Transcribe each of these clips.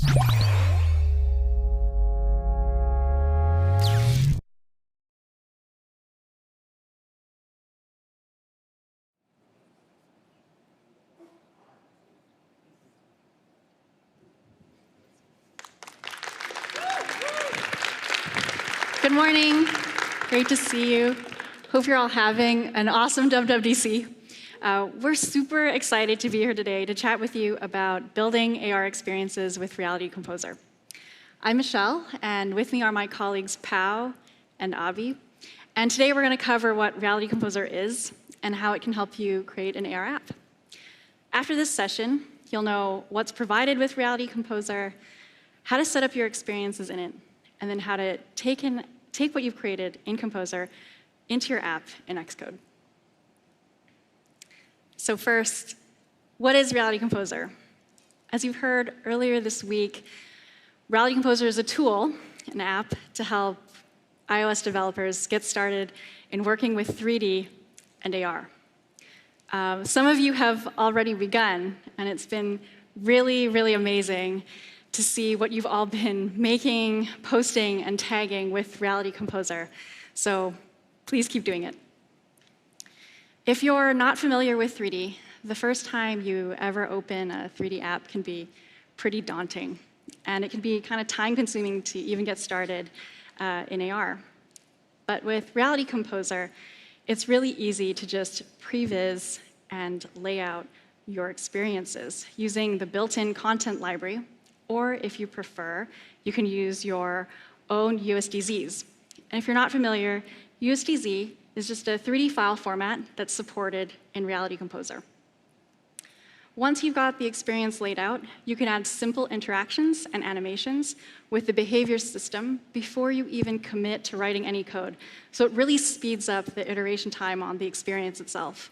Good morning. Great to see you. Hope you're all having an awesome WWDC. We're super excited to be here today to chat with you about building AR experiences with Reality Composer. I'm Michelle, and with me are my colleagues Pao and Avi. And today we're going to cover what Reality Composer is and how it can help you create an AR app. After this session, you'll know what's provided with Reality Composer, how to set up your experiences in it, and then how to take what you've created in Composer into your app in Xcode. So first, what is Reality Composer? As you've heard earlier this week, Reality Composer is a tool, an app, to help iOS developers get started in working with 3D and AR. Some of you have already begun, and it's been really, really amazing to see what you've all been making, posting, and tagging with Reality Composer. So please keep doing it. If you're not familiar with 3D, the first time you ever open a 3D app can be pretty daunting. And it can be kind of time-consuming to even get started in AR. But with Reality Composer, it's really easy to just previs and lay out your experiences using the built-in content library. Or if you prefer, you can use your own USDZs. And if you're not familiar, USDZ is just a 3D file format that's supported in Reality Composer. Once you've got the experience laid out, you can add simple interactions and animations with the behavior system before you even commit to writing any code. So it really speeds up the iteration time on the experience itself.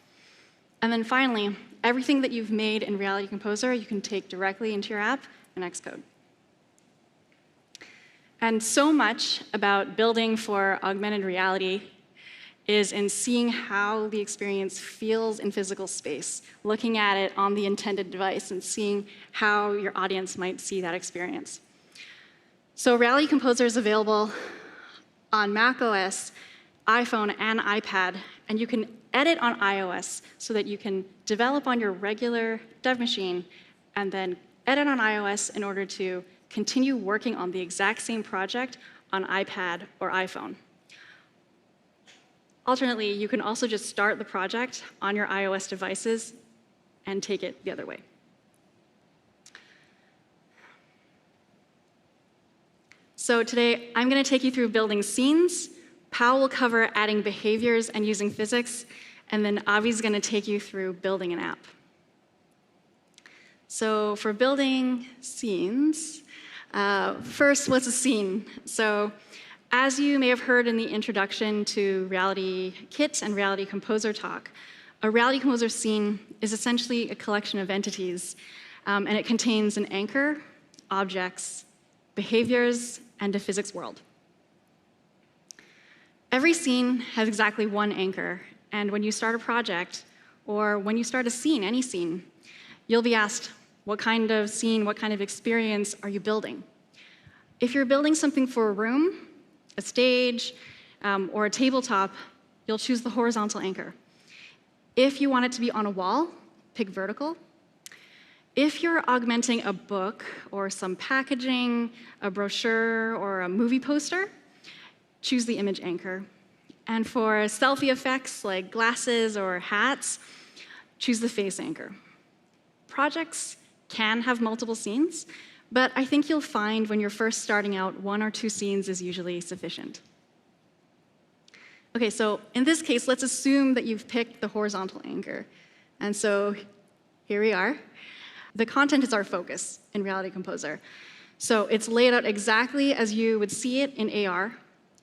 And then finally, everything that you've made in Reality Composer, you can take directly into your app in Xcode. And so much about building for augmented reality is in seeing how the experience feels in physical space, looking at it on the intended device and seeing how your audience might see that experience. So Reality Composer is available on macOS, iPhone, and iPad, and you can edit on iOS so that you can develop on your regular dev machine and then edit on iOS in order to continue working on the exact same project on iPad or iPhone. Alternately, you can also just start the project on your iOS devices and take it the other way. So today, I'm going to take you through building scenes. Pao will cover adding behaviors and using physics, and then Avi's going to take you through building an app. So for building scenes, first, what's a scene? So as you may have heard in the introduction to Reality Kit and Reality Composer talk, a Reality Composer scene is essentially a collection of entities, and it contains an anchor, objects, behaviors, and a physics world. Every scene has exactly one anchor, and when you start a project, or when you start a scene, any scene, you'll be asked, what kind of scene, what kind of experience are you building? If you're building something for a room, a stage, or a tabletop, you'll choose the horizontal anchor. If you want it to be on a wall, pick vertical. If you're augmenting a book or some packaging, a brochure, or a movie poster, choose the image anchor. And for selfie effects like glasses or hats, choose the face anchor. Projects can have multiple scenes, but I think you'll find when you're first starting out, 1 or 2 scenes is usually sufficient. Okay, so in this case, let's assume that you've picked the horizontal anchor. And so here we are. The content is our focus in Reality Composer. So it's laid out exactly as you would see it in AR,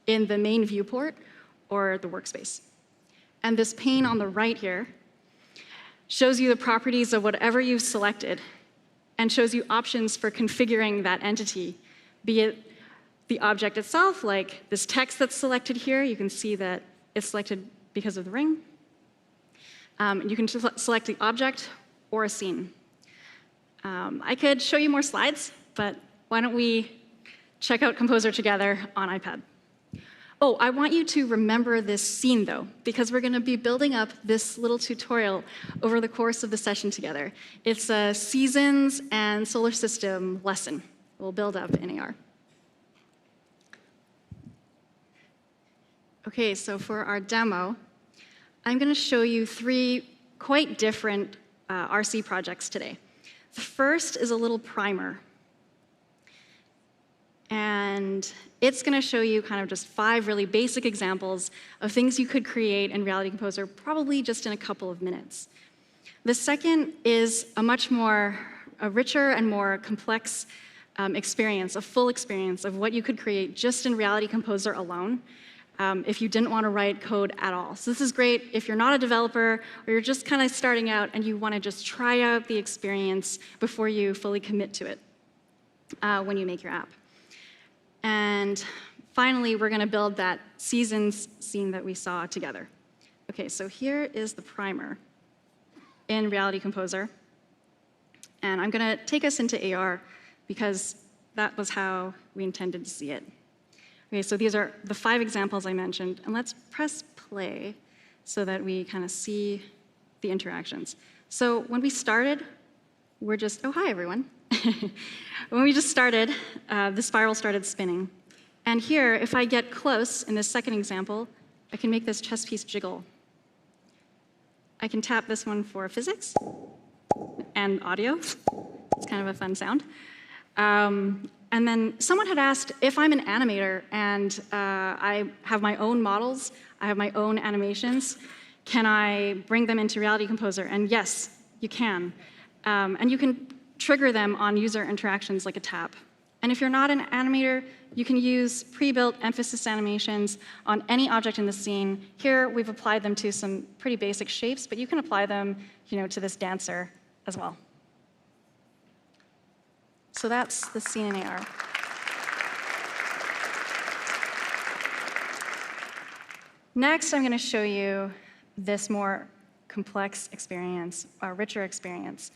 in the main viewport or the workspace. And this pane on the right here shows you the properties of whatever you've selected and shows you options for configuring that entity, be it the object itself, like this text that's selected here. You can see that it's selected because of the ring. You can select the object or a scene. I could show you more slides, but why don't we check out Composer together on iPad? Oh, I want you to remember this scene, though, because we're going to be building up this little tutorial over the course of the session together. It's a seasons and solar system lesson we'll build up in AR. OK, so for our demo, I'm going to show you 3 quite different RC projects today. The first is a little primer. And it's going to show you kind of just 5 really basic examples of things you could create in Reality Composer, probably just in a couple of minutes. The second is a richer and more complex experience, a full experience of what you could create just in Reality Composer alone if you didn't want to write code at all. So this is great if you're not a developer or you're just kind of starting out and you want to just try out the experience before you fully commit to it when you make your app. And finally, we're going to build that seasons scene that we saw together. OK, so here is the primer in Reality Composer. And I'm going to take us into AR because that was how we intended to see it. OK, so these are the 5 examples I mentioned. And let's press play so that we kind of see the interactions. So when we started, we're just, oh, hi, everyone. When we just started, the spiral started spinning. And here, if I get close in this second example, I can make this chess piece jiggle. I can tap this one for physics and audio. It's kind of a fun sound. And then someone had asked if I'm an animator and I have my own models, I have my own animations, can I bring them into Reality Composer? And yes, you can. And you can trigger them on user interactions like a tap. And if you're not an animator, you can use pre-built emphasis animations on any object in the scene. Here, we've applied them to some pretty basic shapes, but you can apply them, to this dancer as well. So that's the scene in AR. Next, I'm going to show you this more complex experience, a richer experience.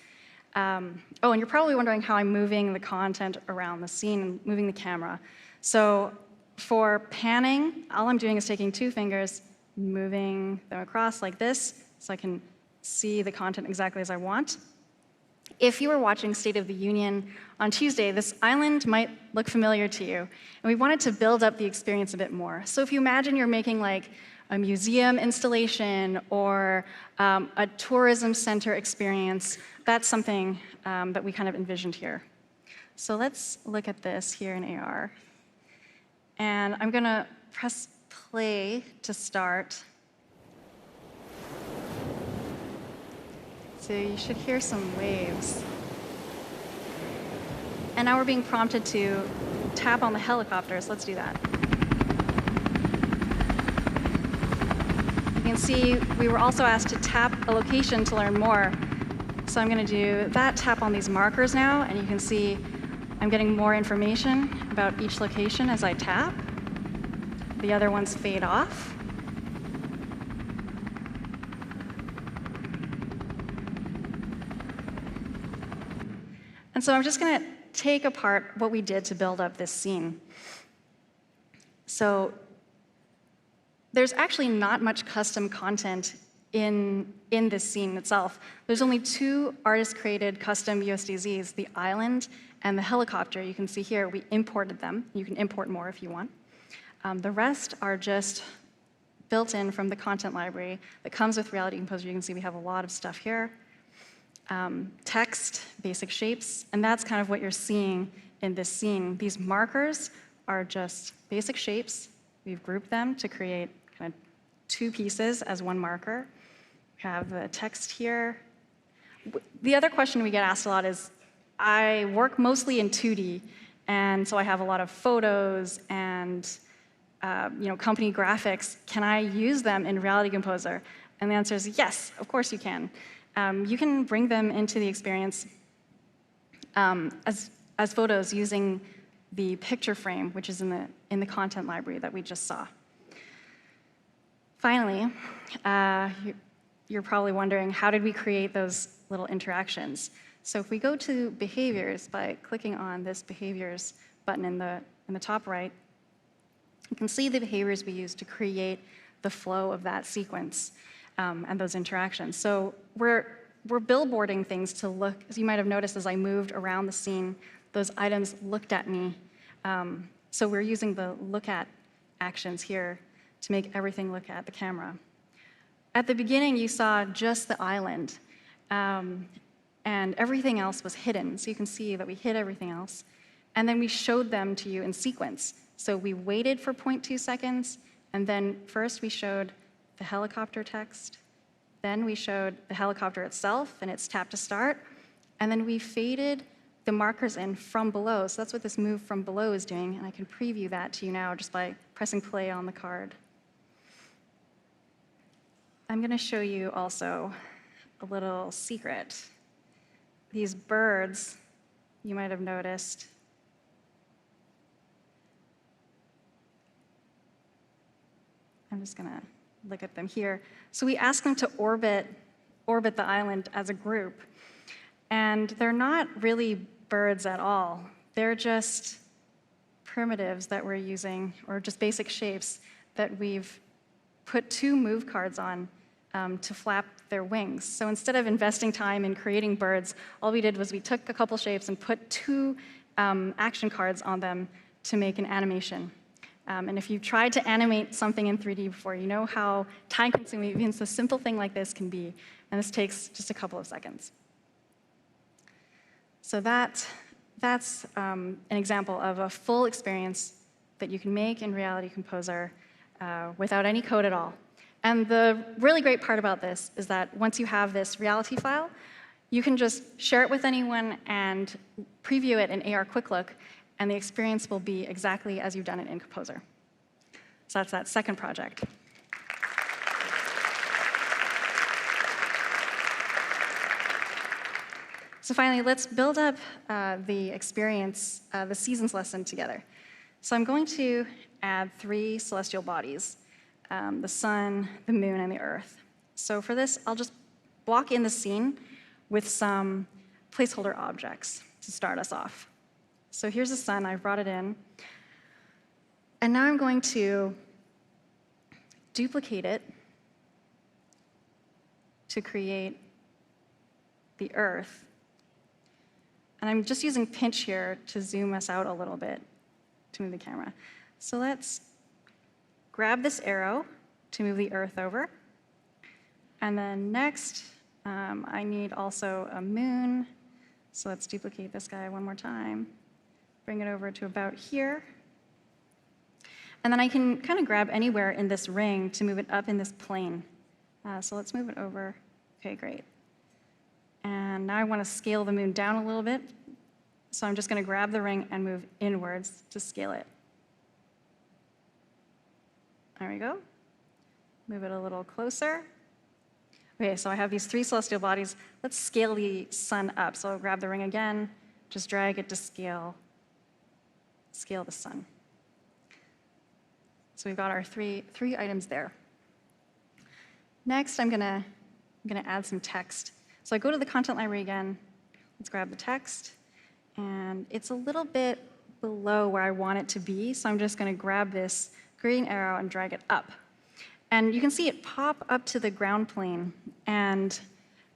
And you're probably wondering how I'm moving the content around the scene and moving the camera. So for panning, all I'm doing is taking 2 fingers, moving them across like this, so I can see the content exactly as I want. If you were watching State of the Union on Tuesday, this island might look familiar to you. And we wanted to build up the experience a bit more. So if you imagine you're making like a museum installation or a tourism center experience, that's something that we kind of envisioned here. So let's look at this here in AR. And I'm going to press play to start. So you should hear some waves. And now we're being prompted to tap on the helicopters. Let's do that. You can see we were also asked to tap a location to learn more. So I'm going to do that, tap on these markers now, and you can see I'm getting more information about each location as I tap. The other ones fade off. And so I'm just going to take apart what we did to build up this scene. So there's actually not much custom content in this scene itself. There's only 2 artist-created custom USDZs, the island and the helicopter. You can see here we imported them. You can import more if you want. The rest are just built in from the content library that comes with Reality Composer. You can see we have a lot of stuff here. Text, basic shapes, and that's kind of what you're seeing in this scene. These markers are just basic shapes. We've grouped them to create kind of 2 pieces as one marker. We have the text here. The other question we get asked a lot is, I work mostly in 2D, and so I have a lot of photos and company graphics. Can I use them in Reality Composer? And the answer is yes, of course you can. You can bring them into the experience as photos using the picture frame, which is in the content library that we just saw. Finally, you're probably wondering, how did we create those little interactions? So if we go to behaviors by clicking on this behaviors button in the top right, you can see the behaviors we use to create the flow of that sequence and those interactions. So we're billboarding things to look, as you might have noticed as I moved around the scene, those items looked at me. So we're using the look at actions here to make everything look at the camera. At the beginning, you saw just the island, and everything else was hidden. So you can see that we hid everything else. And then we showed them to you in sequence. So we waited for 0.2 seconds, and then first we showed the helicopter text, then we showed the helicopter itself and its tap to start, and then we faded the markers in from below. So that's what this move from below is doing, and I can preview that to you now just by pressing play on the card. I'm going to show you also a little secret. These birds, you might have noticed, I'm just going to look at them here. So we asked them to orbit the island as a group. And they're not really birds at all. They're just primitives that we're using, or just basic shapes that we've put 2 move cards on to flap their wings. So instead of investing time in creating birds, all we did was we took a couple shapes and put 2 action cards on them to make an animation. And if you've tried to animate something in 3D before, you know how time-consuming even a simple thing like this can be. And this takes just a couple of seconds. So that's an example of a full experience that you can make in Reality Composer without any code at all. And the really great part about this is that once you have this reality file, you can just share it with anyone and preview it in AR Quick Look, and the experience will be exactly as you've done it in Composer. So that's that second project. So finally, let's build up the experience, the seasons lesson together. So I'm going to add 3 celestial bodies, the sun, the moon, and the earth. So for this, I'll just block in the scene with some placeholder objects to start us off. So here's the sun, I've brought it in. And now I'm going to duplicate it to create the earth. And I'm just using pinch here to zoom us out a little bit to move the camera. So let's grab this arrow to move the earth over. And then next, I need also a moon. So let's duplicate this guy one more time. Bring it over to about here. And then I can kind of grab anywhere in this ring to move it up in this plane. So let's move it over. OK, great. And now I want to scale the moon down a little bit. So I'm just going to grab the ring and move inwards to scale it. There we go. Move it a little closer. OK, so I have these 3 celestial bodies. Let's scale the sun up. So I'll grab the ring again, just drag it to scale the sun. So we've got our three items there. Next, I'm gonna add some text. So I go to the content library again. Let's grab the text. And it's a little bit below where I want it to be. So I'm just going to grab this green arrow and drag it up. And you can see it pop up to the ground plane. And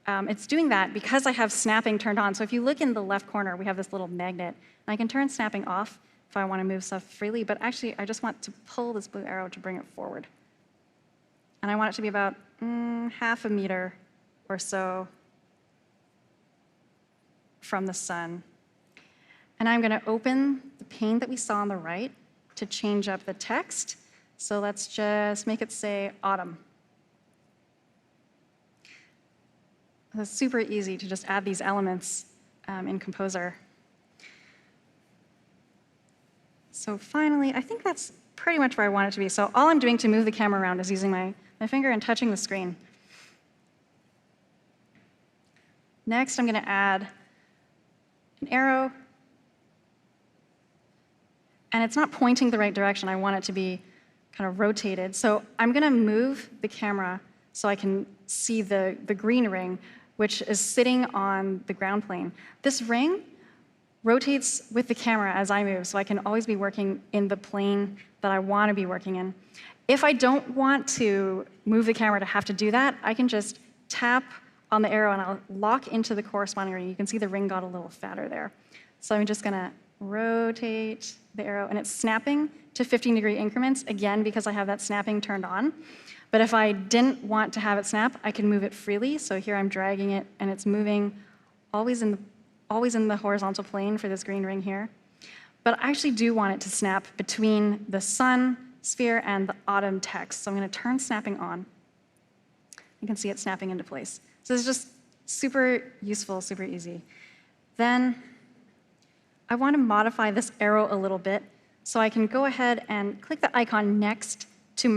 it's doing that because I have snapping turned on. So if you look in the left corner, we have this little magnet. And I can turn snapping off if I want to move stuff freely. But actually, I just want to pull this blue arrow to bring it forward. And I want it to be about half a meter or so from the sun. And I'm going to open the pane that we saw on the right to change up the text. So let's just make it say autumn. It's super easy to just add these elements in Composer. So finally, I think that's pretty much where I want it to be. So all I'm doing to move the camera around is using my finger and touching the screen. Next, I'm going to add an arrow. And it's not pointing the right direction. I want it to be kind of rotated. So I'm going to move the camera so I can see the green ring which is sitting on the ground plane. This ring rotates with the camera as I move, so I can always be working in the plane that I want to be working in. If I don't want to move the camera to have to do that, I can just tap on the arrow and I'll lock into the corresponding ring. You can see the ring got a little fatter there. So I'm just gonna rotate the arrow, and it's snapping to 15-degree increments, again, because I have that snapping turned on. But if I didn't want to have it snap, I can move it freely. So here I'm dragging it, and it's moving always in the horizontal plane for this green ring here. But I actually do want it to snap between the sun sphere and the autumn text. So I'm going to turn snapping on. You can see it snapping into place. So it's just super useful, super easy. Then I want to modify this arrow a little bit. So I can go ahead and click the icon next to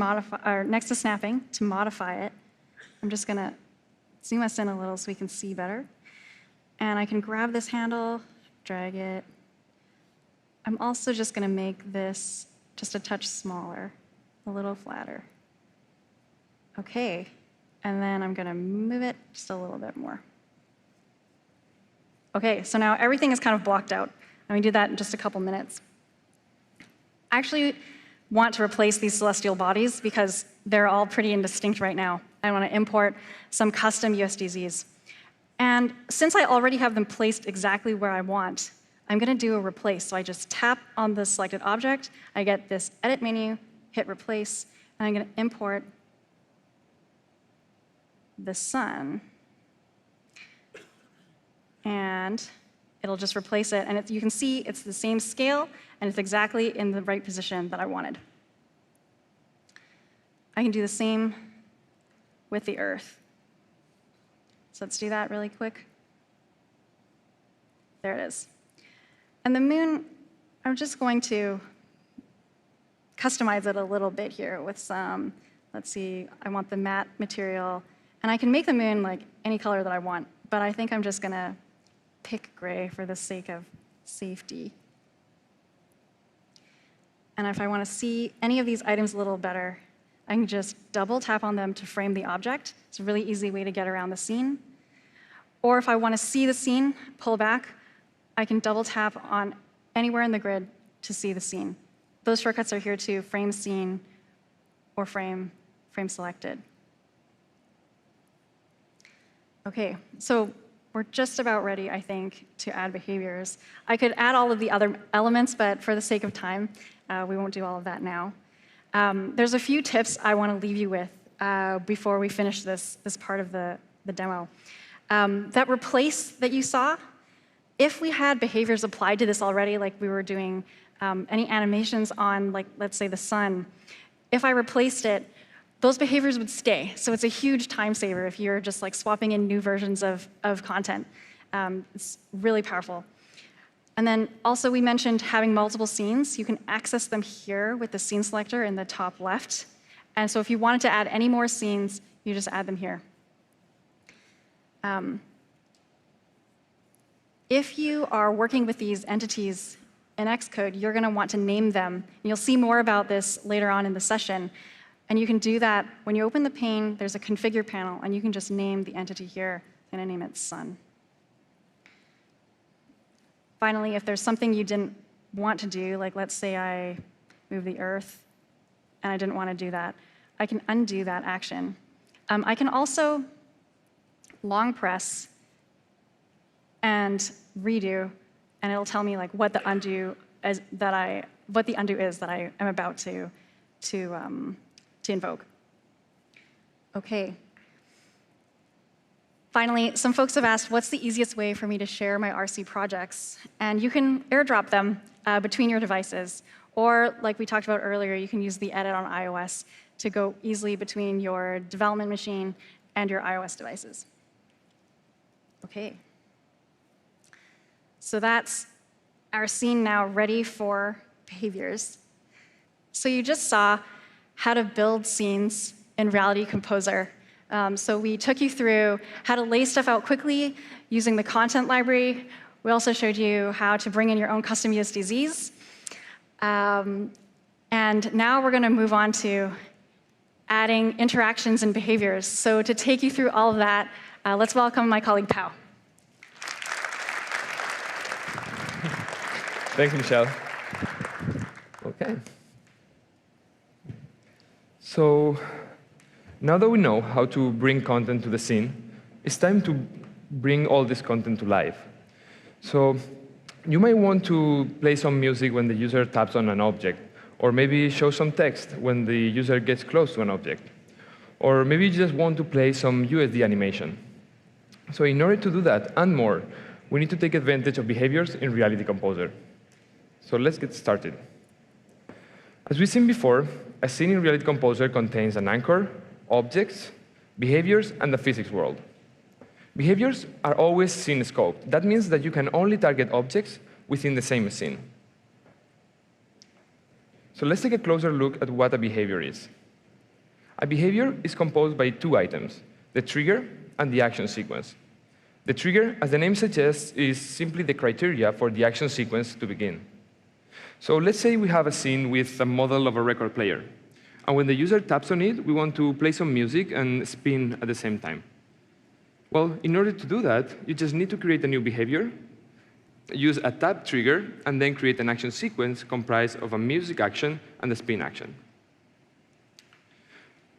snapping to modify it. I'm just going to zoom us in a little so we can see better. And I can grab this handle, drag it. I'm also just going to make this just a touch smaller, a little flatter. Okay, and then I'm going to move it just a little bit more. Okay, so now everything is kind of blocked out. And we do that in just a couple minutes. I actually want to replace these celestial bodies because they're all pretty indistinct right now. I want to import some custom USDZs. And since I already have them placed exactly where I want, I'm going to do a replace. So I just tap on the selected object, I get this edit menu, hit replace, and I'm going to import the sun. And it'll just replace it. And you can see it's the same scale, and it's exactly in the right position that I wanted. I can do the same with the Earth. So let's do that really quick. There it is. And the moon, I'm just going to customize it a little bit here with some, let's see, I want the matte material. And I can make the moon like any color that I want, but I think I'm just going to pick gray for the sake of safety. And if I want to see any of these items a little better, I can just double tap on them to frame the object. It's a really easy way to get around the scene. Or if I want to see the scene, pull back, I can double tap on anywhere in the grid to see the scene. Those shortcuts are here too, frame scene or frame selected. Okay, so we're just about ready, I think, to add behaviors. I could add all of the other elements, but for the sake of time, we won't do all of that now. There's a few tips I want to leave you with before we finish this part of the demo. That replace that you saw, if we had behaviors applied to this already, like we were doing any animations on, like, let's say the sun, if I replaced it, those behaviors would stay. So it's a huge time saver if you're just like swapping in new versions of content. It's really powerful. And then also we mentioned having multiple scenes. You can access them here with the scene selector in the top left. And so if you wanted to add any more scenes, you just add them here. If you are working with these entities in Xcode, you're going to want to name them. And you'll see more about this later on in the session. And you can do that when you open the pane, there's a configure panel, and you can just name the entity here. I'm going to name it sun. Finally, if there's something you didn't want to do, like let's say I move the Earth, and I didn't want to do that, I can undo that action. I can also long press and redo, and it'll tell me like what the undo is that I am about to invoke. Okay. Finally, some folks have asked, what's the easiest way for me to share my RC projects? And you can airdrop them between your devices. Or, like we talked about earlier, you can use the edit on iOS to go easily between your development machine and your iOS devices. Okay. So that's our scene now ready for behaviors. So you just saw how to build scenes in Reality Composer. So we took you through how to lay stuff out quickly using the content library. We also showed you how to bring in your own custom USDZs. And now we're going to move on to adding interactions and behaviors. So to take you through all of that, Let's welcome my colleague, Pao. Thanks, Michelle. OK. So now that we know how to bring content to the scene, it's time to bring all this content to life. So you might want to play some music when the user taps on an object, or maybe show some text when the user gets close to an object. Or maybe you just want to play some USD animation. So in order to do that and more, we need to take advantage of behaviors in Reality Composer. So let's get started. As we've seen before, a scene in Reality Composer contains an anchor, objects, behaviors, and the physics world. Behaviors are always scene scoped. That means that you can only target objects within the same scene. So let's take a closer look at what a behavior is. A behavior is composed by two items, the trigger and the action sequence. The trigger, as the name suggests, is simply the criteria for the action sequence to begin. So let's say we have a scene with a model of a record player. And when the user taps on it, we want to play some music and spin at the same time. Well, in order to do that, you just need to create a new behavior, use a tap trigger, and then create an action sequence comprised of a music action and a spin action.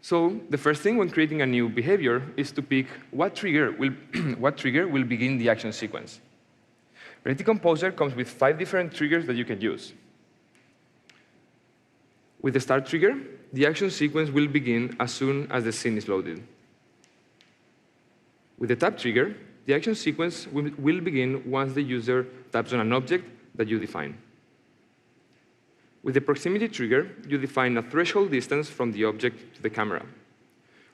So the first thing when creating a new behavior is to pick what trigger will begin the action sequence. Reality Composer comes with 5 different triggers that you can use. With the start trigger, the action sequence will begin as soon as the scene is loaded. With the tap trigger, the action sequence will begin once the user taps on an object that you define. With the proximity trigger, you define a threshold distance from the object to the camera.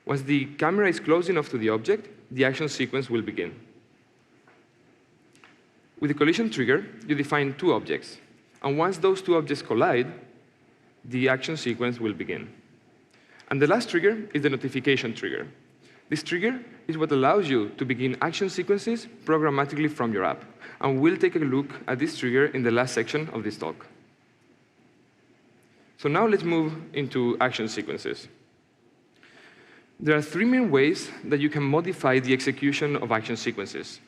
Once the camera is close enough to the object, the action sequence will begin. With the collision trigger, you define 2 objects. And once those 2 objects collide, the action sequence will begin. And the last trigger is the notification trigger. This trigger is what allows you to begin action sequences programmatically from your app. And we'll take a look at this trigger in the last section of this talk. So now let's move into action sequences. There are 3 main ways that you can modify the execution of action sequences.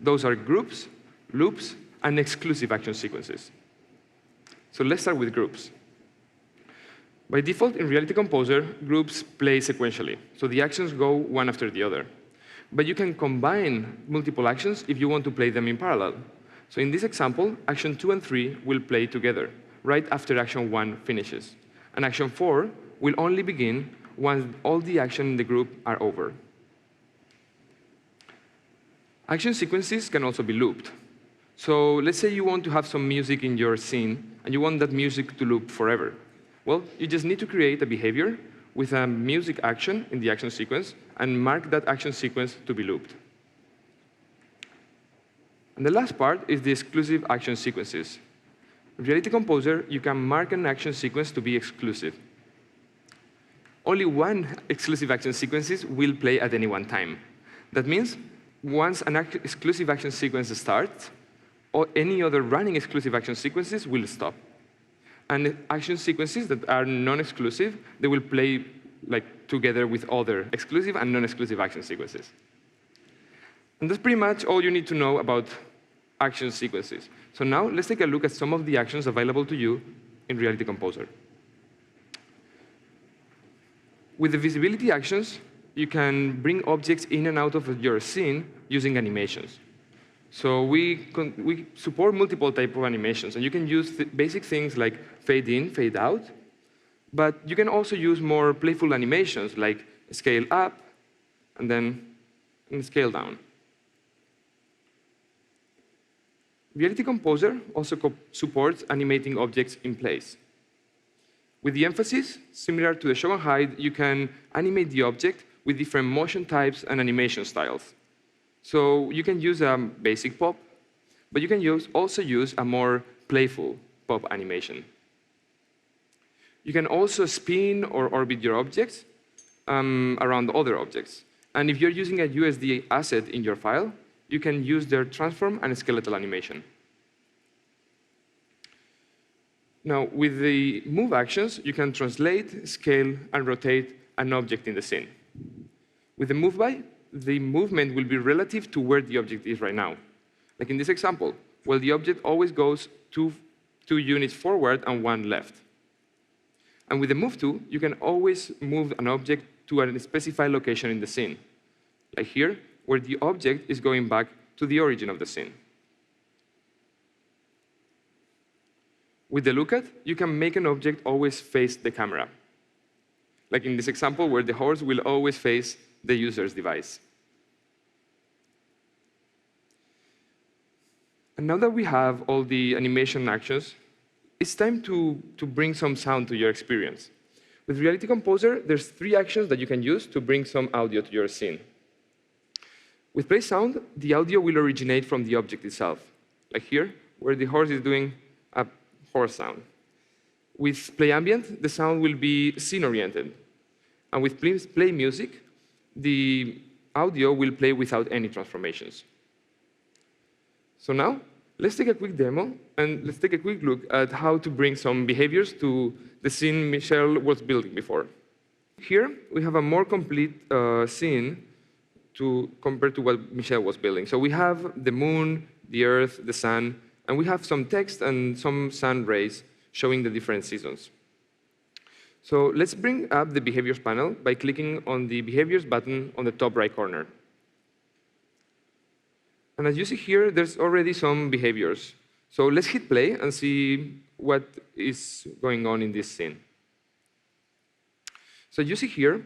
Those are groups, loops, and exclusive action sequences. So let's start with groups. By default, in Reality Composer, groups play sequentially. So the actions go one after the other. But you can combine multiple actions if you want to play them in parallel. So in this example, action 2 and 3 will play together right after action 1 finishes. And action 4 will only begin once all the action in the group are over. Action sequences can also be looped. So let's say you want to have some music in your scene, and you want that music to loop forever. Well, you just need to create a behavior with a music action in the action sequence and mark that action sequence to be looped. And the last part is the exclusive action sequences. In Reality Composer, you can mark an action sequence to be exclusive. Only one exclusive action sequences will play at any one time. That means once an exclusive action sequence starts, or any other running exclusive action sequences will stop. And action sequences that are non-exclusive, they will play together with other exclusive and non-exclusive action sequences. And that's pretty much all you need to know about action sequences. So now let's take a look at some of the actions available to you in Reality Composer. With the visibility actions, you can bring objects in and out of your scene using animations. So we support multiple types of animations, and you can use basic things like fade in, fade out, but you can also use more playful animations like scale up and then scale down. Reality Composer also supports animating objects in place. With the emphasis, similar to the show and hide, you can animate the object with different motion types and animation styles. So you can use a basic pop, but you can also use a more playful pop animation. You can also spin or orbit your objects around other objects. And if you're using a USD asset in your file, you can use their transform and skeletal animation. Now, with the move actions, you can translate, scale, and rotate an object in the scene. With the move by, the movement will be relative to where the object is right now. Like in this example, well, the object always goes two units forward and one left. And with the move to, you can always move an object to a specified location in the scene, like here, where the object is going back to the origin of the scene. With the look at, you can make an object always face the camera, like in this example, where the horse will always face the user's device. And now that we have all the animation actions, it's time to bring some sound to your experience. With Reality Composer, there's 3 actions that you can use to bring some audio to your scene. With Play Sound, the audio will originate from the object itself, like here, where the horse is doing a horse sound. With Play Ambient, the sound will be scene-oriented. And with Play Music, the audio will play without any transformations. So now, let's take a quick demo, and let's take a quick look at how to bring some behaviors to the scene Michelle was building before. Here, we have a more complete scene compared to what Michelle was building. So we have the moon, the earth, the sun, and we have some text and some sun rays showing the different seasons. So let's bring up the behaviors panel by clicking on the behaviors button on the top right corner. And as you see here, there's already some behaviors. So let's hit play and see what is going on in this scene. So you see here,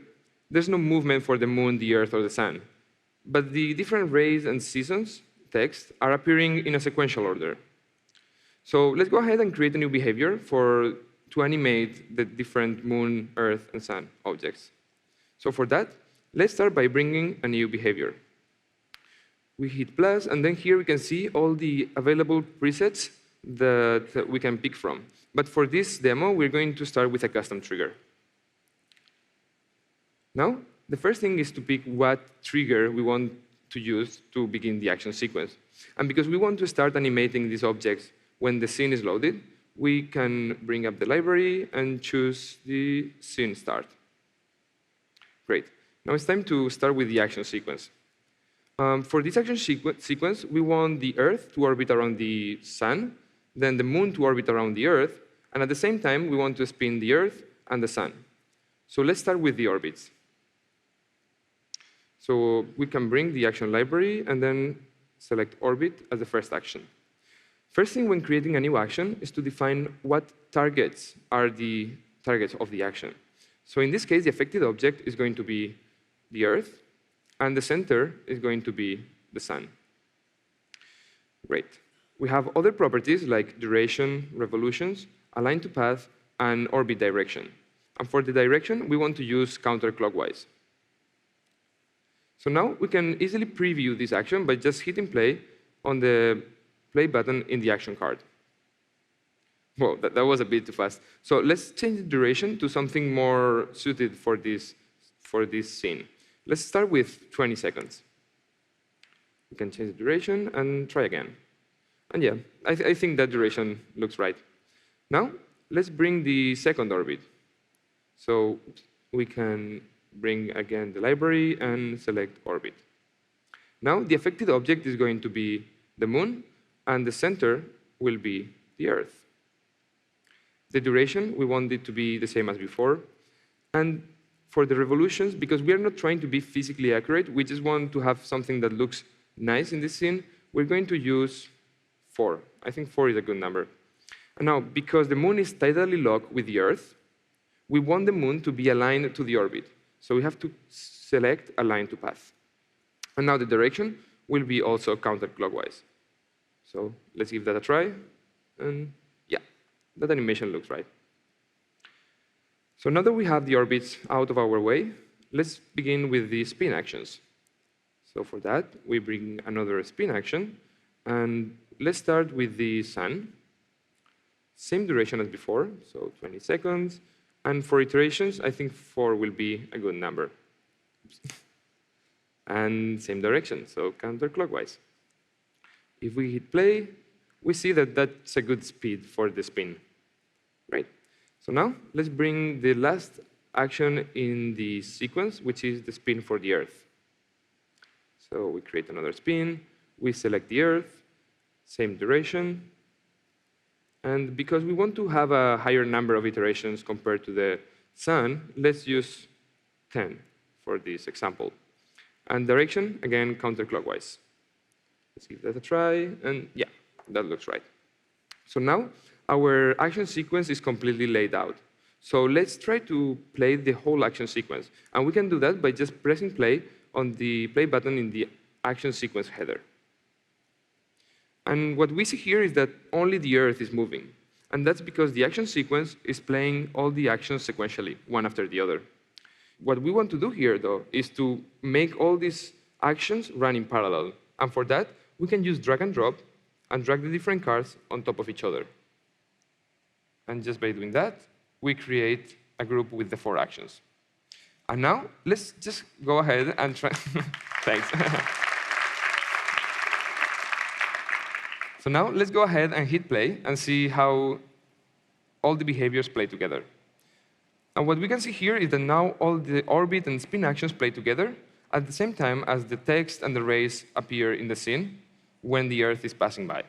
there's no movement for the moon, the earth, or the sun. But the different rays and seasons text are appearing in a sequential order. So let's go ahead and create a new behavior to animate the different moon, earth, and sun objects. So for that, let's start by bringing a new behavior. We hit plus, and then here we can see all the available presets that we can pick from. But for this demo, we're going to start with a custom trigger. Now, the first thing is to pick what trigger we want to use to begin the action sequence. And because we want to start animating these objects when the scene is loaded, we can bring up the library and choose the scene start. Great. Now it's time to start with the action sequence. For this action sequence, we want the Earth to orbit around the Sun, then the Moon to orbit around the Earth, and at the same time, we want to spin the Earth and the Sun. So let's start with the orbits. So we can bring the action library and then select orbit as the first action. First thing when creating a new action is to define what targets are the targets of the action. So in this case, the affected object is going to be the Earth, and the center is going to be the Sun. Great. We have other properties like duration, revolutions, align to path, and orbit direction. And for the direction, we want to use counterclockwise. So now we can easily preview this action by just hitting play on the play button in the action card. Whoa, that was a bit too fast. So let's change the duration to something more suited for this scene. Let's start with 20 seconds. We can change the duration and try again. And yeah, I think that duration looks right. Now, let's bring the second orbit. So we can bring again the library and select orbit. Now, the affected object is going to be the Moon, and the center will be the Earth. The duration, we want it to be the same as before. And for the revolutions, because we are not trying to be physically accurate, we just want to have something that looks nice in this scene, we're going to use 4. I think 4 is a good number. And now, because the Moon is tidally locked with the Earth, we want the Moon to be aligned to the orbit. So we have to select align to path. And now the direction will be also counterclockwise. So let's give that a try. And yeah, that animation looks right. So now that we have the orbits out of our way, let's begin with the spin actions. So for that, we bring another spin action. And let's start with the Sun. Same duration as before, so 20 seconds. And for iterations, I think 4 will be a good number. And same direction, so counterclockwise. If we hit play, we see that that's a good speed for the spin. Great. So now, let's bring the last action in the sequence, which is the spin for the Earth. So we create another spin. We select the Earth, same duration. And because we want to have a higher number of iterations compared to the Sun, let's use 10 for this example. And direction, again, counterclockwise. Let's give that a try. And yeah, that looks right. So now our action sequence is completely laid out. So let's try to play the whole action sequence. And we can do that by just pressing play on the play button in the action sequence header. And what we see here is that only the Earth is moving. And that's because the action sequence is playing all the actions sequentially, one after the other. What we want to do here, though, is to make all these actions run in parallel. And for that, we can use drag and drop and drag the different cards on top of each other. And just by doing that, we create a group with the 4 actions. And now, let's just go ahead and try. Thanks. So now, let's go ahead and hit play and see how all the behaviors play together. And what we can see here is that now all the orbit and spin actions play together at the same time as the text and the rays appear in the scene when the Earth is passing by.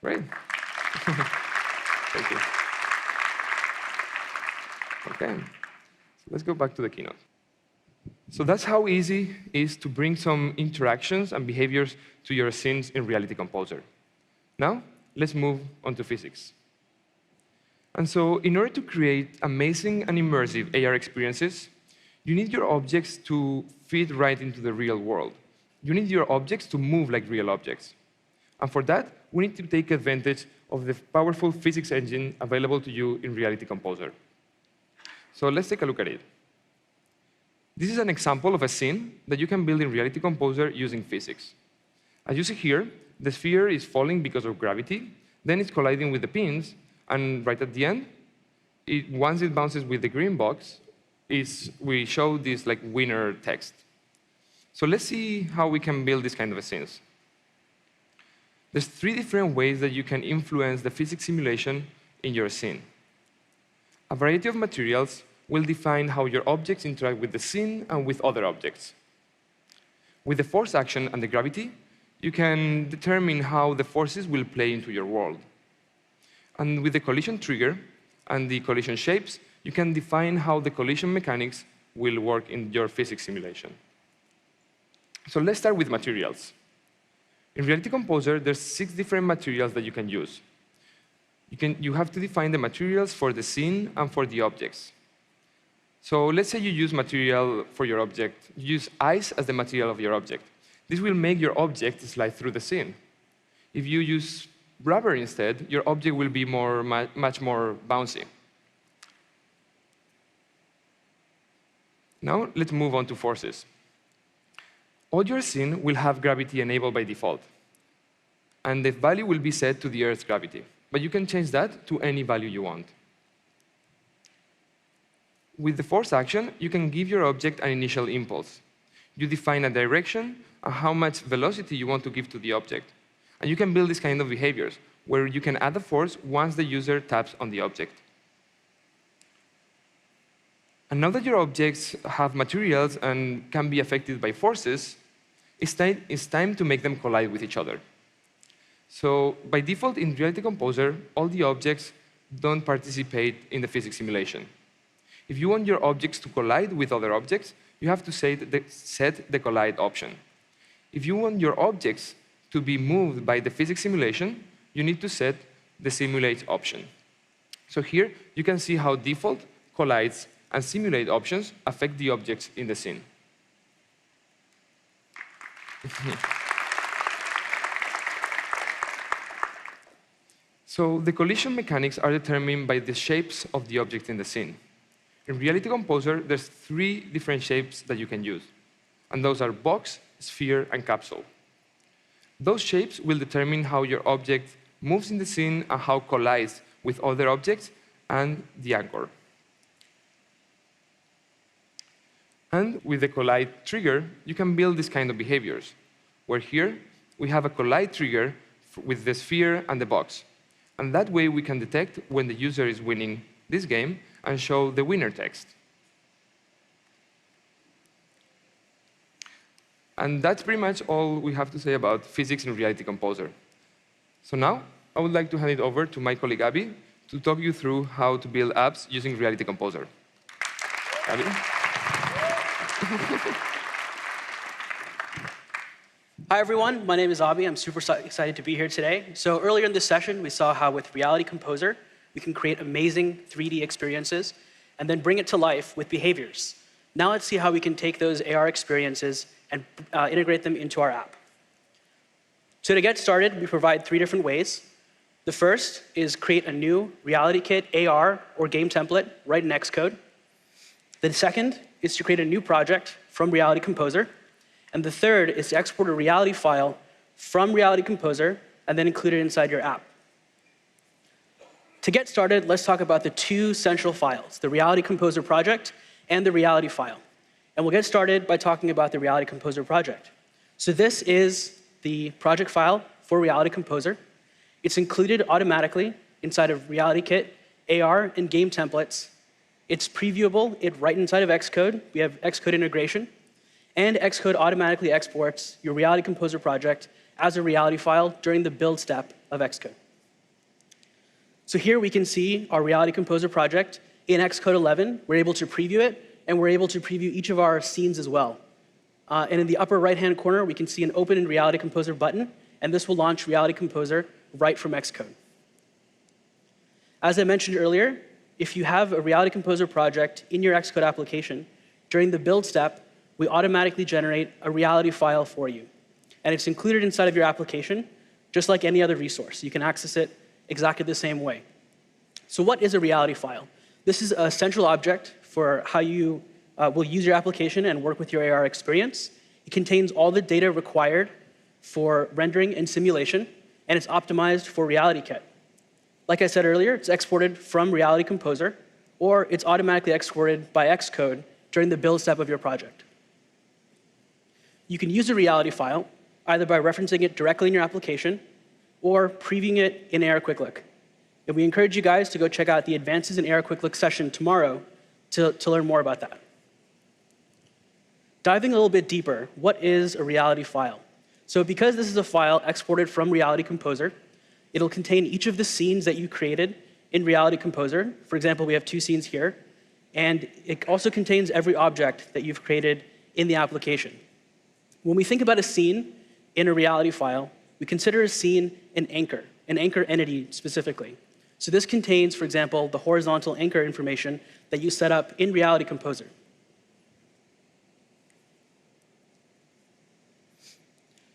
Great. Thank you. OK. So let's go back to the keynote. So that's how easy it is to bring some interactions and behaviors to your scenes in Reality Composer. Now, let's move on to physics. And so in order to create amazing and immersive AR experiences, you need your objects to fit right into the real world. You need your objects to move like real objects. And for that, we need to take advantage of the powerful physics engine available to you in Reality Composer. So let's take a look at it. This is an example of a scene that you can build in Reality Composer using physics. As you see here, the sphere is falling because of gravity, then it's colliding with the pins, and right at the end, once it bounces with the green box, we show this like winner text. So let's see how we can build this kind of a scenes. There's 3 different ways that you can influence the physics simulation in your scene. A variety of materials will define how your objects interact with the scene and with other objects. With the force action and the gravity, you can determine how the forces will play into your world. And with the collision trigger and the collision shapes, you can define how the collision mechanics will work in your physics simulation. So let's start with materials. In Reality Composer, there's 6 different materials that you can use. You have to define the materials for the scene and for the objects. So let's say you use material for your object. You use ice as the material of your object. This will make your object slide through the scene. If you use rubber instead, your object will be much more bouncy. Now, let's move on to forces. All your scene will have gravity enabled by default. And the value will be set to the Earth's gravity. But you can change that to any value you want. With the force action, you can give your object an initial impulse. You define a direction and how much velocity you want to give to the object. And you can build this kind of behaviors, where you can add a force once the user taps on the object. And now that your objects have materials and can be affected by forces, it's time to make them collide with each other. So by default, in Reality Composer, all the objects don't participate in the physics simulation. If you want your objects to collide with other objects, you have to set the collide option. If you want your objects to be moved by the physics simulation, you need to set the simulate option. So here, you can see how default, collides, and simulate options affect the objects in the scene. So the collision mechanics are determined by the shapes of the objects in the scene. In Reality Composer, there's 3 different shapes that you can use. And those are box, sphere, and capsule. Those shapes will determine how your object moves in the scene and how it collides with other objects and the anchor. And with the collide trigger, you can build this kind of behaviors, where here we have a collide trigger with the sphere and the box. And that way we can detect when the user is winning this game and show the winner text. And that's pretty much all we have to say about physics in Reality Composer. So now, I would like to hand it over to my colleague Abby to talk you through how to build apps using Reality Composer. Abby? Hi, everyone. My name is Abby. I'm super excited to be here today. So earlier in this session, we saw how with Reality Composer, we can create amazing 3D experiences and then bring it to life with behaviors. Now let's see how we can take those AR experiences and integrate them into our app. So to get started, we provide 3 different ways. The first is create a new RealityKit AR or game template right in Xcode. The second is to create a new project from Reality Composer. And the third is to export a reality file from Reality Composer and then include it inside your app. To get started, let's talk about the 2 central files, the Reality Composer project and the reality file. And we'll get started by talking about the Reality Composer project. So this is the project file for Reality Composer. It's included automatically inside of RealityKit, AR, and game templates. It's previewable right inside of Xcode. We have Xcode integration. And Xcode automatically exports your Reality Composer project as a reality file during the build step of Xcode. So here we can see our Reality Composer project in Xcode 11. We're able to preview it, and we're able to preview each of our scenes as well. And in the upper right-hand corner, we can see an Open in Reality Composer button, and this will launch Reality Composer right from Xcode. As I mentioned earlier, if you have a Reality Composer project in your Xcode application, during the build step, we automatically generate a reality file for you. And it's included inside of your application, just like any other resource. You can access it exactly the same way. So what is a reality file? This is a central object for how you will use your application and work with your AR experience. It contains all the data required for rendering and simulation, and it's optimized for RealityKit. Like I said earlier, it's exported from Reality Composer, or it's automatically exported by Xcode during the build step of your project. You can use a reality file either by referencing it directly in your application or previewing it in AR Quick Look. And we encourage you guys to go check out the Advances in AR Quick Look session tomorrow to learn more about that. Diving a little bit deeper, what is a reality file? So because this is a file exported from Reality Composer, it'll contain each of the scenes that you created in Reality Composer. For example, we have 2 scenes here. And it also contains every object that you've created in the application. When we think about a scene in a reality file, we consider a scene an anchor entity specifically. So this contains, for example, the horizontal anchor information that you set up in Reality Composer.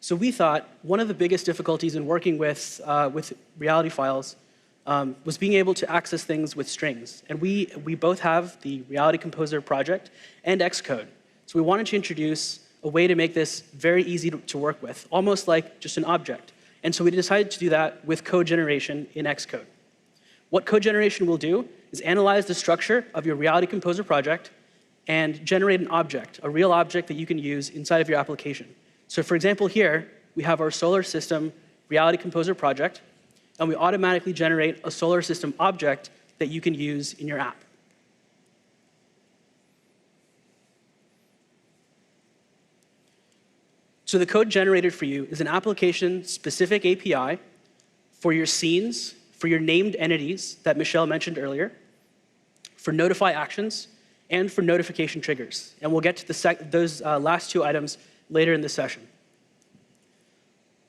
So we thought one of the biggest difficulties in working with reality files was being able to access things with strings. And we both have the Reality Composer project and Xcode. So we wanted to introduce a way to make this very easy to work with, almost like just an object. And so we decided to do that with code generation in Xcode. What code generation will do is analyze the structure of your Reality Composer project and generate an object, a real object that you can use inside of your application. So for example, here, we have our solar system Reality Composer project, and we automatically generate a solar system object that you can use in your app. So the code generated for you is an application-specific API for your scenes, for your named entities that Michelle mentioned earlier, for notify actions, and for notification triggers. And we'll get to those last 2 items later in the session.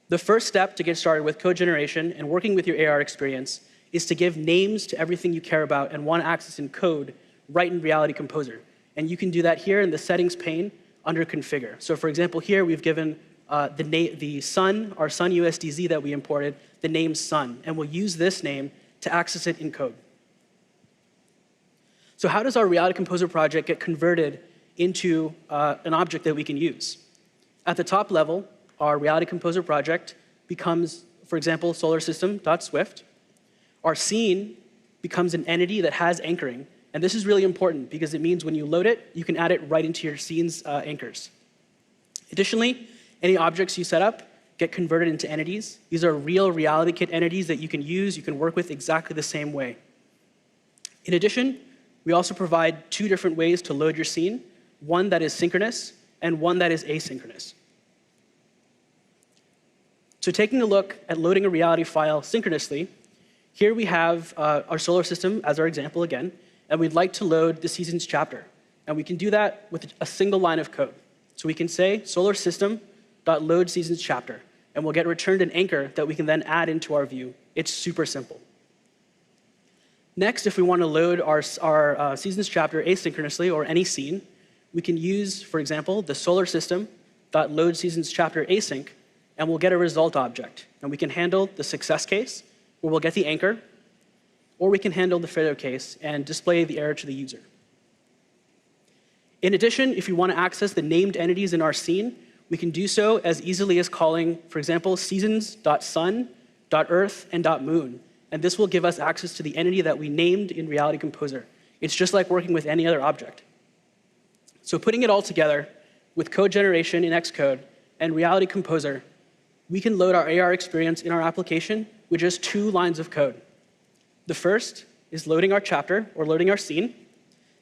The first step to get started with code generation and working with your AR experience is to give names to everything you care about and want to access in code right in Reality Composer. And you can do that here in the settings pane under configure. So for example, here we've given the sun, our sun USDZ that we imported, the name sun. And we'll use this name to access it in code. So how does our Reality Composer project get converted into an object that we can use? At the top level, our Reality Composer project becomes, for example, solarsystem.swift. Our scene becomes an entity that has anchoring. And this is really important because it means when you load it, you can add it right into your scene's anchors. Additionally, any objects you set up get converted into entities. These are real RealityKit entities that you can use, you can work with exactly the same way. In addition, we also provide 2 different ways to load your scene, one that is synchronous and one that is asynchronous. So taking a look at loading a reality file synchronously, here we have our solar system as our example again, and we'd like to load the seasons chapter. And we can do that with a single line of code. So we can say solar system.load seasons chapter, and we'll get returned an anchor that we can then add into our view. It's super simple. Next, if we want to load our seasons chapter asynchronously or any scene, we can use, for example, the solar system.load seasons chapter async, and we'll get a result object. And we can handle the success case, where we'll get the anchor, or we can handle the failure case and display the error to the user. In addition, if you want to access the named entities in our scene, we can do so as easily as calling, for example, seasons.sun.earth and .moon. And this will give us access to the entity that we named in Reality Composer. It's just like working with any other object. So putting it all together with code generation in Xcode and Reality Composer, we can load our AR experience in our application with just 2 lines of code. The first is loading our chapter or loading our scene,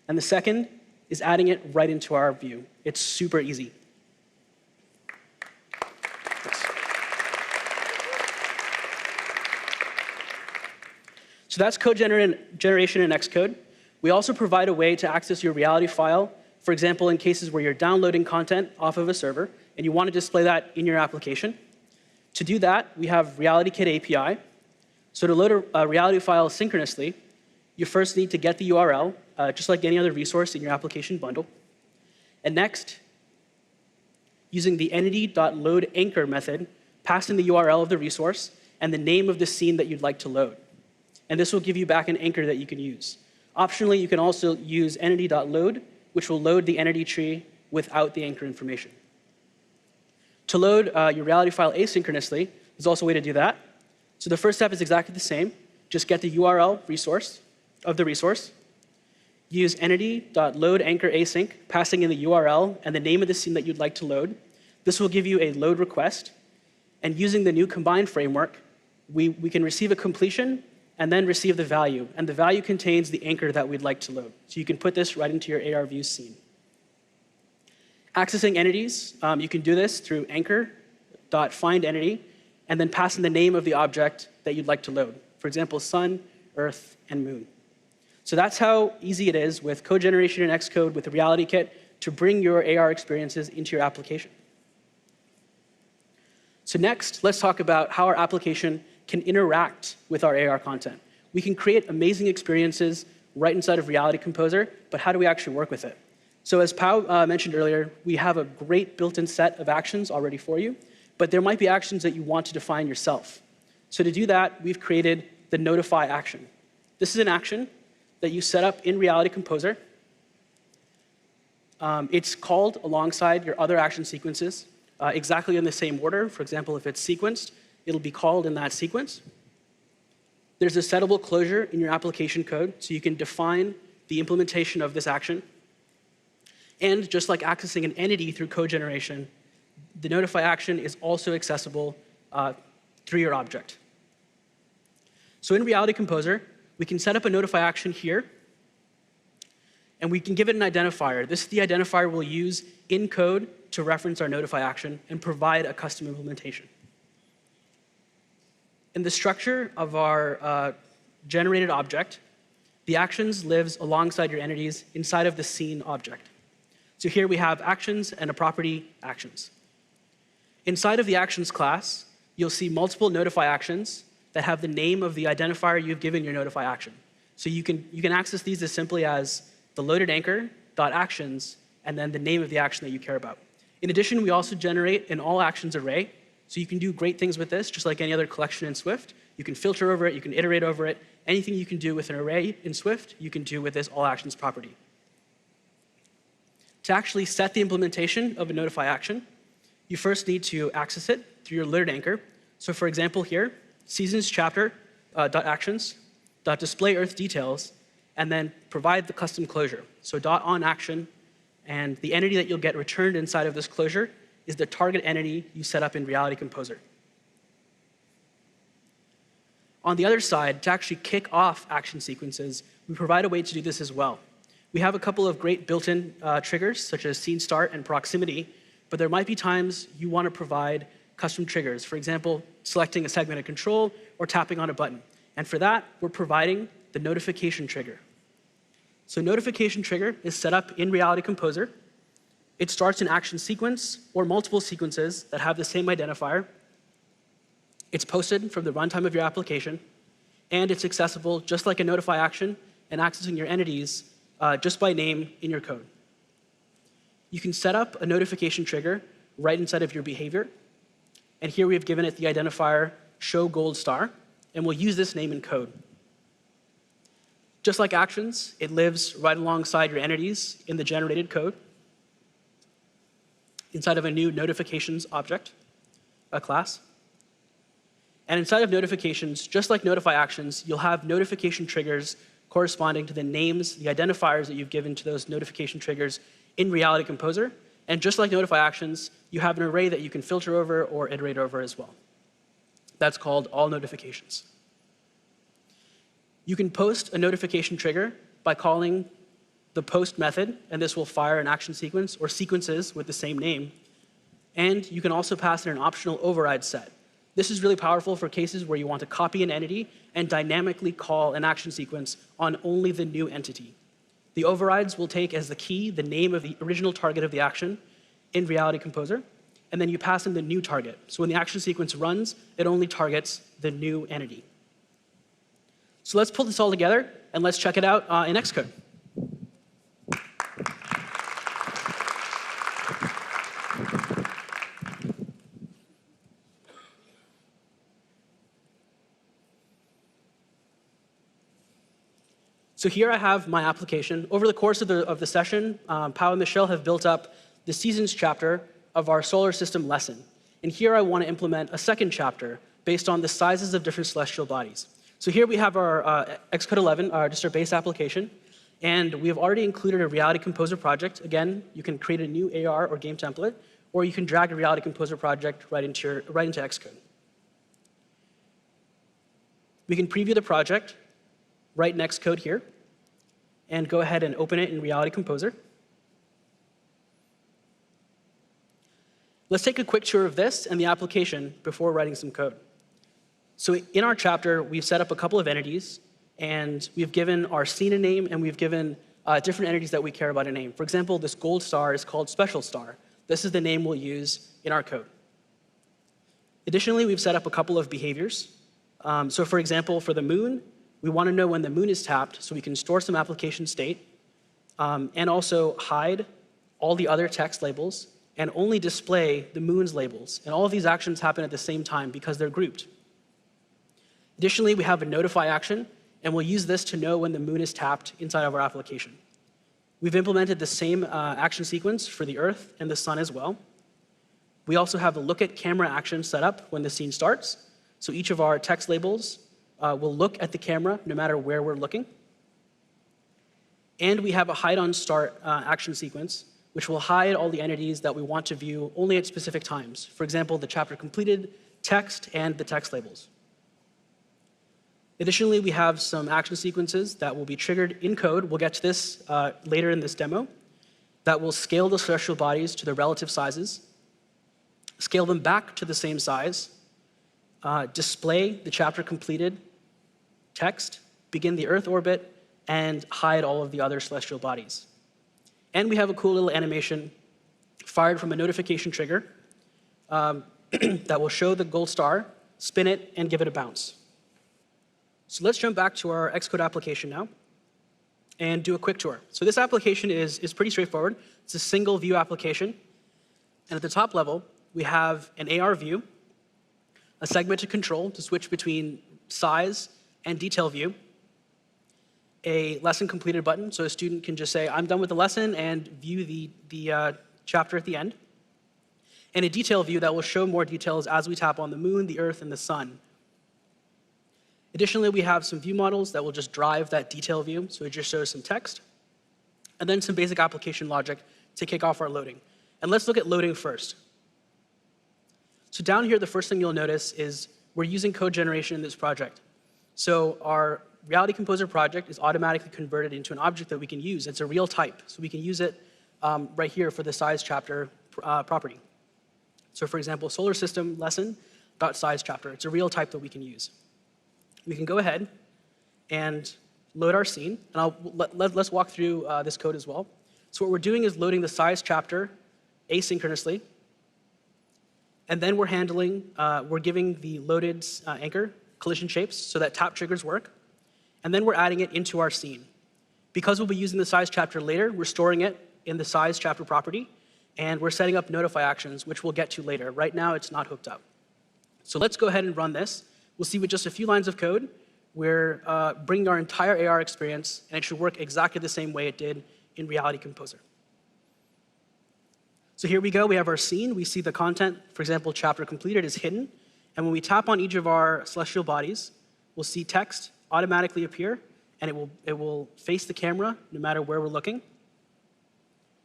and the second is adding it right into our view. It's super easy. So that's code generation in Xcode. We also provide a way to access your reality file, for example, in cases where you're downloading content off of a server and you want to display that in your application. To do that, we have RealityKit API. So to load a reality file synchronously, you first need to get the URL, just like any other resource in your application bundle. And next, using the entity.loadAnchor method, pass in the URL of the resource and the name of the scene that you'd like to load. And this will give you back an anchor that you can use. Optionally, you can also use entity.load, which will load the entity tree without the anchor information. To load your reality file asynchronously, there's also a way to do that. So the first step is exactly the same. Just get the URL of the resource. Use entity.loadAnchorAsync, passing in the URL and the name of the scene that you'd like to load. This will give you a load request. And using the new combined framework, we can receive a completion and then receive the value. And the value contains the anchor that we'd like to load. So you can put this right into your AR view scene. Accessing entities, you can do this through anchor.findEntity, and then pass in the name of the object that you'd like to load. For example, sun, earth, and moon. So that's how easy it is with code generation in Xcode with the RealityKit to bring your AR experiences into your application. So next, let's talk about how our application can interact with our AR content. We can create amazing experiences right inside of Reality Composer, but how do we actually work with it? So as Pau mentioned earlier, we have a great built-in set of actions already for you, but there might be actions that you want to define yourself. So to do that, we've created the notify action. This is an action that you set up in Reality Composer. It's called alongside your other action sequences, exactly in the same order. For example, if it's sequenced, it'll be called in that sequence. There's a settable closure in your application code, so you can define the implementation of this action. And just like accessing an entity through code generation, the notify action is also accessible through your object. So in Reality Composer, we can set up a notify action here, and we can give it an identifier. This is the identifier we'll use in code to reference our notify action and provide a custom implementation. In the structure of our generated object, the actions lives alongside your entities inside of the scene object. So here we have actions and a property actions. Inside of the actions class, you'll see multiple notify actions that have the name of the identifier you've given your notify action. So you can access these as simply as the loaded anchor.actions and then the name of the action that you care about. In addition, we also generate an all actions array. So you can do great things with this, just like any other collection in Swift. You can filter over it, you can iterate over it. Anything you can do with an array in Swift, you can do with this all actions property. To actually set the implementation of a notify action, you first need to access it through your loaded anchor. So for example here, seasons chapter .actions .display earth details, and then provide the custom closure. So .on action, and the entity that you'll get returned inside of this closure is the target entity you set up in Reality Composer. On the other side, to actually kick off action sequences, we provide a way to do this as well. We have a couple of great built-in triggers, such as scene start and proximity, but there might be times you want to provide custom triggers. For example, selecting a segmented control or tapping on a button. And for that, we're providing the notification trigger. So notification trigger is set up in Reality Composer. It starts an action sequence or multiple sequences that have the same identifier. It's posted from the runtime of your application, and it's accessible just like a notify action and accessing your entities just by name in your code. You can set up a notification trigger right inside of your behavior. And here we have given it the identifier show gold star, and we'll use this name in code. Just like actions, it lives right alongside your entities in the generated code inside of a new notifications object, a class. And inside of notifications, just like notify actions, you'll have notification triggers corresponding to the names, the identifiers that you've given to those notification triggers in Reality Composer. And just like notify actions, you have an array that you can filter over or iterate over as well. That's called all notifications. You can post a notification trigger by calling the post method, and this will fire an action sequence or sequences with the same name. And you can also pass in an optional override set. This is really powerful for cases where you want to copy an entity and dynamically call an action sequence on only the new entity. The overrides will take as the key the name of the original target of the action in Reality Composer, and then you pass in the new target. So when the action sequence runs, it only targets the new entity. So let's pull this all together, and let's check it out in Xcode. So here I have my application. Over the course of the session, Pau and Michelle have built up the seasons chapter of our solar system lesson. And here I want to implement a second chapter based on the sizes of different celestial bodies. So here we have our Xcode 11, just our base application. And we have already included a Reality Composer project. Again, you can create a new AR or game template, or you can drag a Reality Composer project right into Xcode. We can preview the project right in Xcode here, and go ahead and open it in Reality Composer. Let's take a quick tour of this and the application before writing some code. So in our chapter, we've set up a couple of entities, and we've given our scene a name, and we've given different entities that we care about a name. For example, this gold star is called special star. This is the name we'll use in our code. Additionally, we've set up a couple of behaviors. So for example, for the moon, we want to know when the moon is tapped so we can store some application state and also hide all the other text labels and only display the moon's labels. And all of these actions happen at the same time because they're grouped. Additionally, we have a notify action, and we'll use this to know when the moon is tapped inside of our application. We've implemented the same action sequence for the Earth and the sun as well. We also have a look at camera action set up when the scene starts. So each of our text labels will look at the camera no matter where we're looking. And we have a hide on start action sequence, which will hide all the entities that we want to view only at specific times. For example, the chapter completed, text, and the text labels. Additionally, we have some action sequences that will be triggered in code. We'll get to this later in this demo. That will scale the celestial bodies to their relative sizes, scale them back to the same size, display the chapter completed text, begin the Earth orbit, and hide all of the other celestial bodies. And we have a cool little animation fired from a notification trigger that will show the gold star, spin it, and give it a bounce. So let's jump back to our Xcode application now and do a quick tour. So this application is pretty straightforward. It's a single view application. And at the top level, we have an AR view, a segmented control to switch between size and detail view, a lesson completed button, so a student can just say, I'm done with the lesson, and view the chapter at the end, and a detail view that will show more details as we tap on the moon, the Earth, and the sun. Additionally, we have some view models that will just drive that detail view, so it just shows some text, and then some basic application logic to kick off our loading. And let's look at loading first. So down here, the first thing you'll notice is we're using code generation in this project. So our Reality Composer project is automatically converted into an object that we can use. It's a real type, so we can use it right here for the size chapter property. So for example, solar system lesson.size chapter. It's a real type that we can use. We can go ahead and load our scene. And let's walk through this code as well. So what we're doing is loading the size chapter asynchronously. And then we're giving the loaded anchor collision shapes so that tap triggers work. And then we're adding it into our scene. Because we'll be using the size chapter later, we're storing it in the size chapter property. And we're setting up notify actions, which we'll get to later. Right now, it's not hooked up. So let's go ahead and run this. We'll see with just a few lines of code, we're bringing our entire AR experience, and it should work exactly the same way it did in Reality Composer. So here we go. We have our scene. We see the content, for example, chapter completed is hidden. And when we tap on each of our celestial bodies, we'll see text automatically appear, and it will face the camera no matter where we're looking.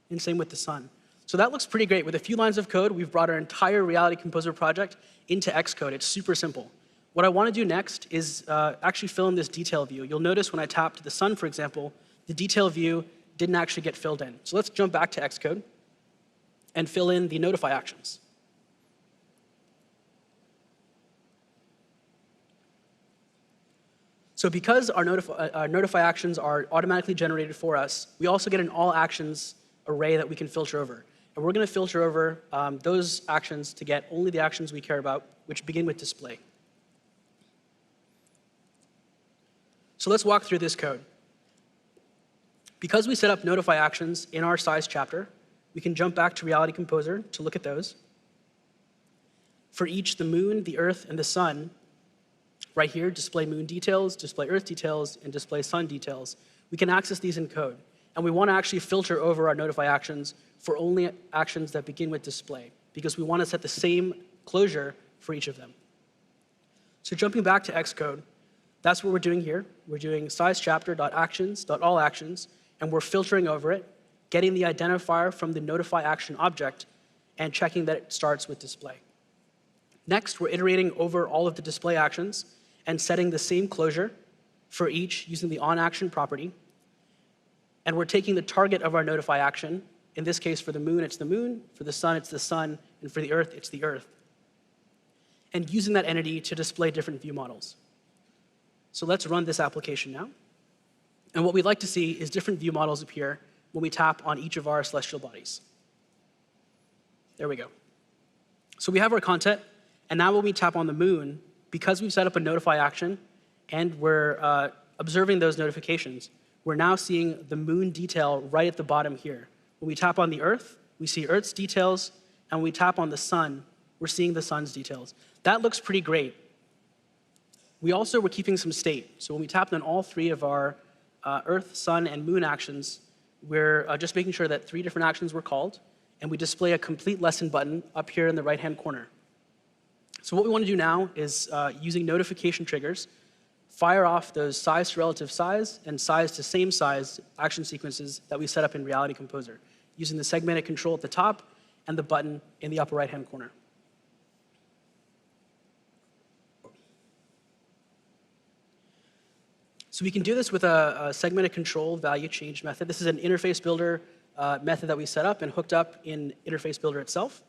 And same with the sun. So that looks pretty great. With a few lines of code, we've brought our entire Reality Composer project into Xcode. It's super simple. What I want to do next is actually fill in this detail view. You'll notice when I tapped the sun, for example, the detail view didn't actually get filled in. So let's jump back to Xcode and fill in the notify actions. So because our notify actions are automatically generated for us, we also get an all actions array that we can filter over. And we're going to filter over those actions to get only the actions we care about, which begin with display. So let's walk through this code. Because we set up notify actions in our size chapter, we can jump back to Reality Composer to look at those. For each, the moon, the earth, and the sun, right here, display moon details, display earth details, and display sun details. We can access these in code. And we want to actually filter over our notify actions for only actions that begin with display, because we want to set the same closure for each of them. So jumping back to Xcode, that's what we're doing here. We're doing size chapter.actions.all actions, and we're filtering over it, getting the identifier from the notify action object, and checking that it starts with display. Next, we're iterating over all of the display actions and setting the same closure for each using the onAction property. And we're taking the target of our notify action. In this case, for the moon, it's the moon. For the sun, it's the sun. And for the earth, it's the earth. And using that entity to display different view models. So let's run this application now. And what we'd like to see is different view models appear when we tap on each of our celestial bodies. There we go. So we have our content. And now when we tap on the moon, because we've set up a notify action and we're observing those notifications, we're now seeing the moon detail right at the bottom here. When we tap on the earth, we see Earth's details, and when we tap on the sun, we're seeing the sun's details. That looks pretty great. We also were keeping some state. So when we tapped on all three of our earth, sun, and moon actions, we're just making sure that 3 different actions were called, and we display a complete lesson button up here in the right-hand corner. So what we want to do now is, using notification triggers, fire off those size to relative size and size to same size action sequences that we set up in Reality Composer, using the segmented control at the top and the button in the upper right-hand corner. So we can do this with a segmented control value change method. This is an interface builder method that we set up and hooked up in interface builder itself.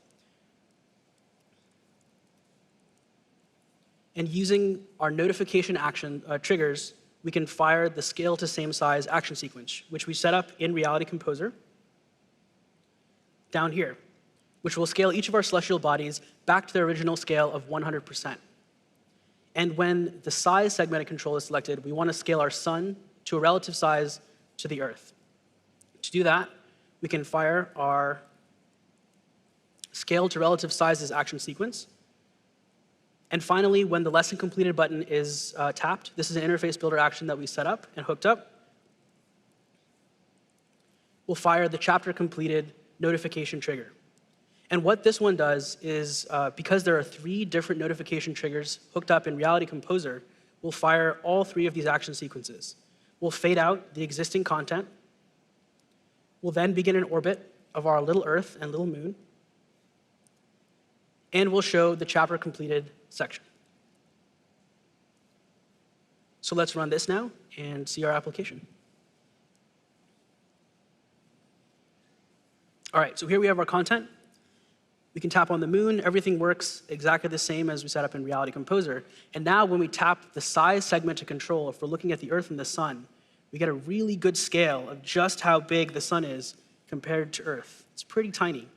And using our notification action triggers, we can fire the scale to same size action sequence, which we set up in Reality Composer down here, which will scale each of our celestial bodies back to their original scale of 100%. And when the size segmented control is selected, we want to scale our sun to a relative size to the earth. To do that, we can fire our scale to relative sizes action sequence. And finally, when the lesson completed button is tapped, this is an interface builder action that we set up and hooked up, we'll fire the chapter completed notification trigger. And what this one does is, because there are 3 different notification triggers hooked up in Reality Composer, we'll fire all 3 of these action sequences. We'll fade out the existing content. We'll then begin an orbit of our little Earth and little moon. And we'll show the chapter completed section. So let's run this now and see our application. All right, so here we have our content. We can tap on the moon. Everything works exactly the same as we set up in Reality Composer. And now when we tap the size segment to control, if we're looking at the Earth and the sun, we get a really good scale of just how big the sun is compared to Earth. It's pretty tiny.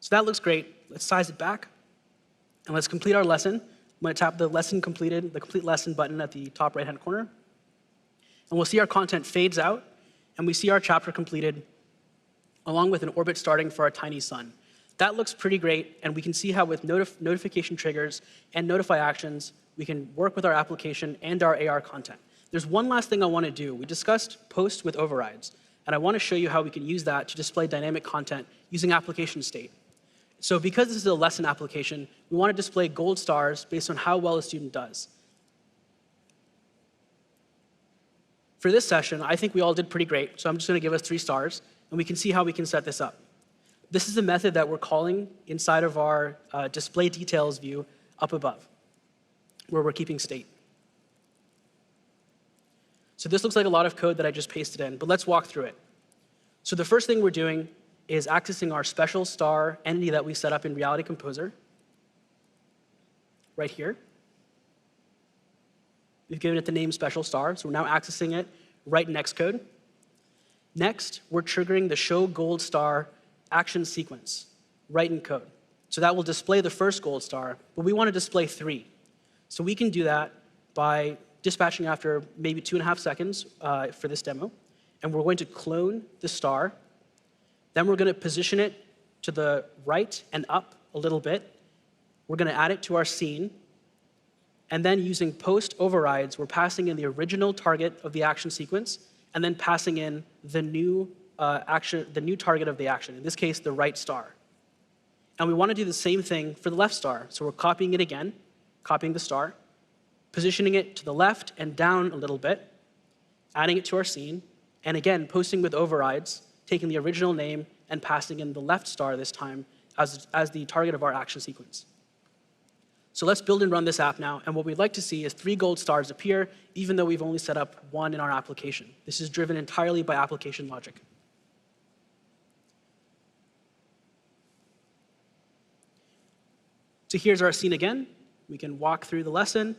So that looks great. Let's size it back. And let's complete our lesson. I'm going to tap the lesson completed, the complete lesson button at the top right-hand corner. And we'll see our content fades out, and we see our chapter completed, along with an orbit starting for our tiny sun. That looks pretty great, and we can see how with notification triggers and notify actions, we can work with our application and our AR content. There's one last thing I want to do. We discussed post with overrides, and I want to show you how we can use that to display dynamic content using application state. So because this is a lesson application, we want to display gold stars based on how well a student does. For this session, I think we all did pretty great, so I'm just going to give us 3 stars, and we can see how we can set this up. This is the method that we're calling inside of our display details view up above, where we're keeping state. So this looks like a lot of code that I just pasted in, but let's walk through it. So the first thing we're doing is accessing our special star entity that we set up in Reality Composer, right here. We've given it the name special star, so we're now accessing it right in Xcode. Next, we're triggering the show gold star action sequence right in code. So that will display the first gold star, but we want to display 3. So we can do that by dispatching after maybe 2.5 seconds for this demo. And we're going to clone the star. Then we're going to position it to the right and up a little bit. We're going to add it to our scene. And then using post overrides, we're passing in the original target of the action sequence, and then passing in the new target of the action, in this case, the right star. And we want to do the same thing for the left star. So we're copying it again, copying the star, positioning it to the left and down a little bit, adding it to our scene, and again, posting with overrides, taking the original name and passing in the left star this time as the target of our action sequence. So let's build and run this app now, and what we'd like to see is 3 gold stars appear, even though we've only set up 1 in our application. This is driven entirely by application logic. So here's our scene again. We can walk through the lesson.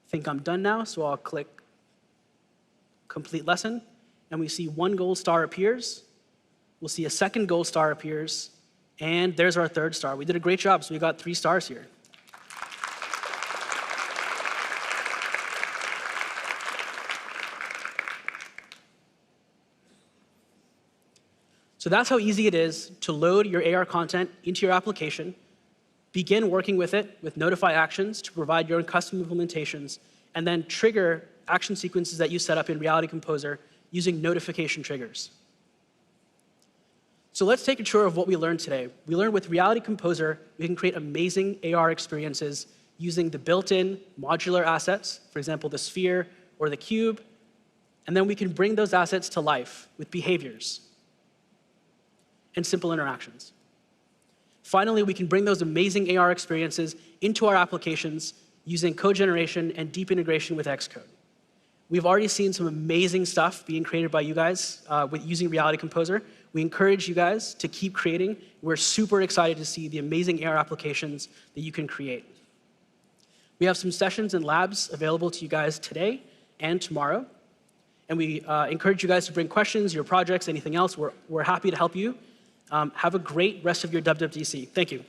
I think I'm done now, so I'll click Complete Lesson, and we see 1 gold star appears. We'll see a 2nd gold star appears, and there's our 3rd star. We did a great job, so we got 3 stars here. So that's how easy it is to load your AR content into your application, begin working with it with notify actions to provide your own custom implementations, and then trigger action sequences that you set up in Reality Composer using notification triggers. So let's take a tour of what we learned today. We learned with Reality Composer, we can create amazing AR experiences using the built-in modular assets, for example, the sphere or the cube, and then we can bring those assets to life with behaviors and simple interactions. Finally, we can bring those amazing AR experiences into our applications using code generation and deep integration with Xcode. We've already seen some amazing stuff being created by you guys with using Reality Composer. We encourage you guys to keep creating. We're super excited to see the amazing AR applications that you can create. We have some sessions and labs available to you guys today and tomorrow. And we encourage you guys to bring questions, your projects, anything else. We're happy to help you. Have a great rest of your WWDC. Thank you.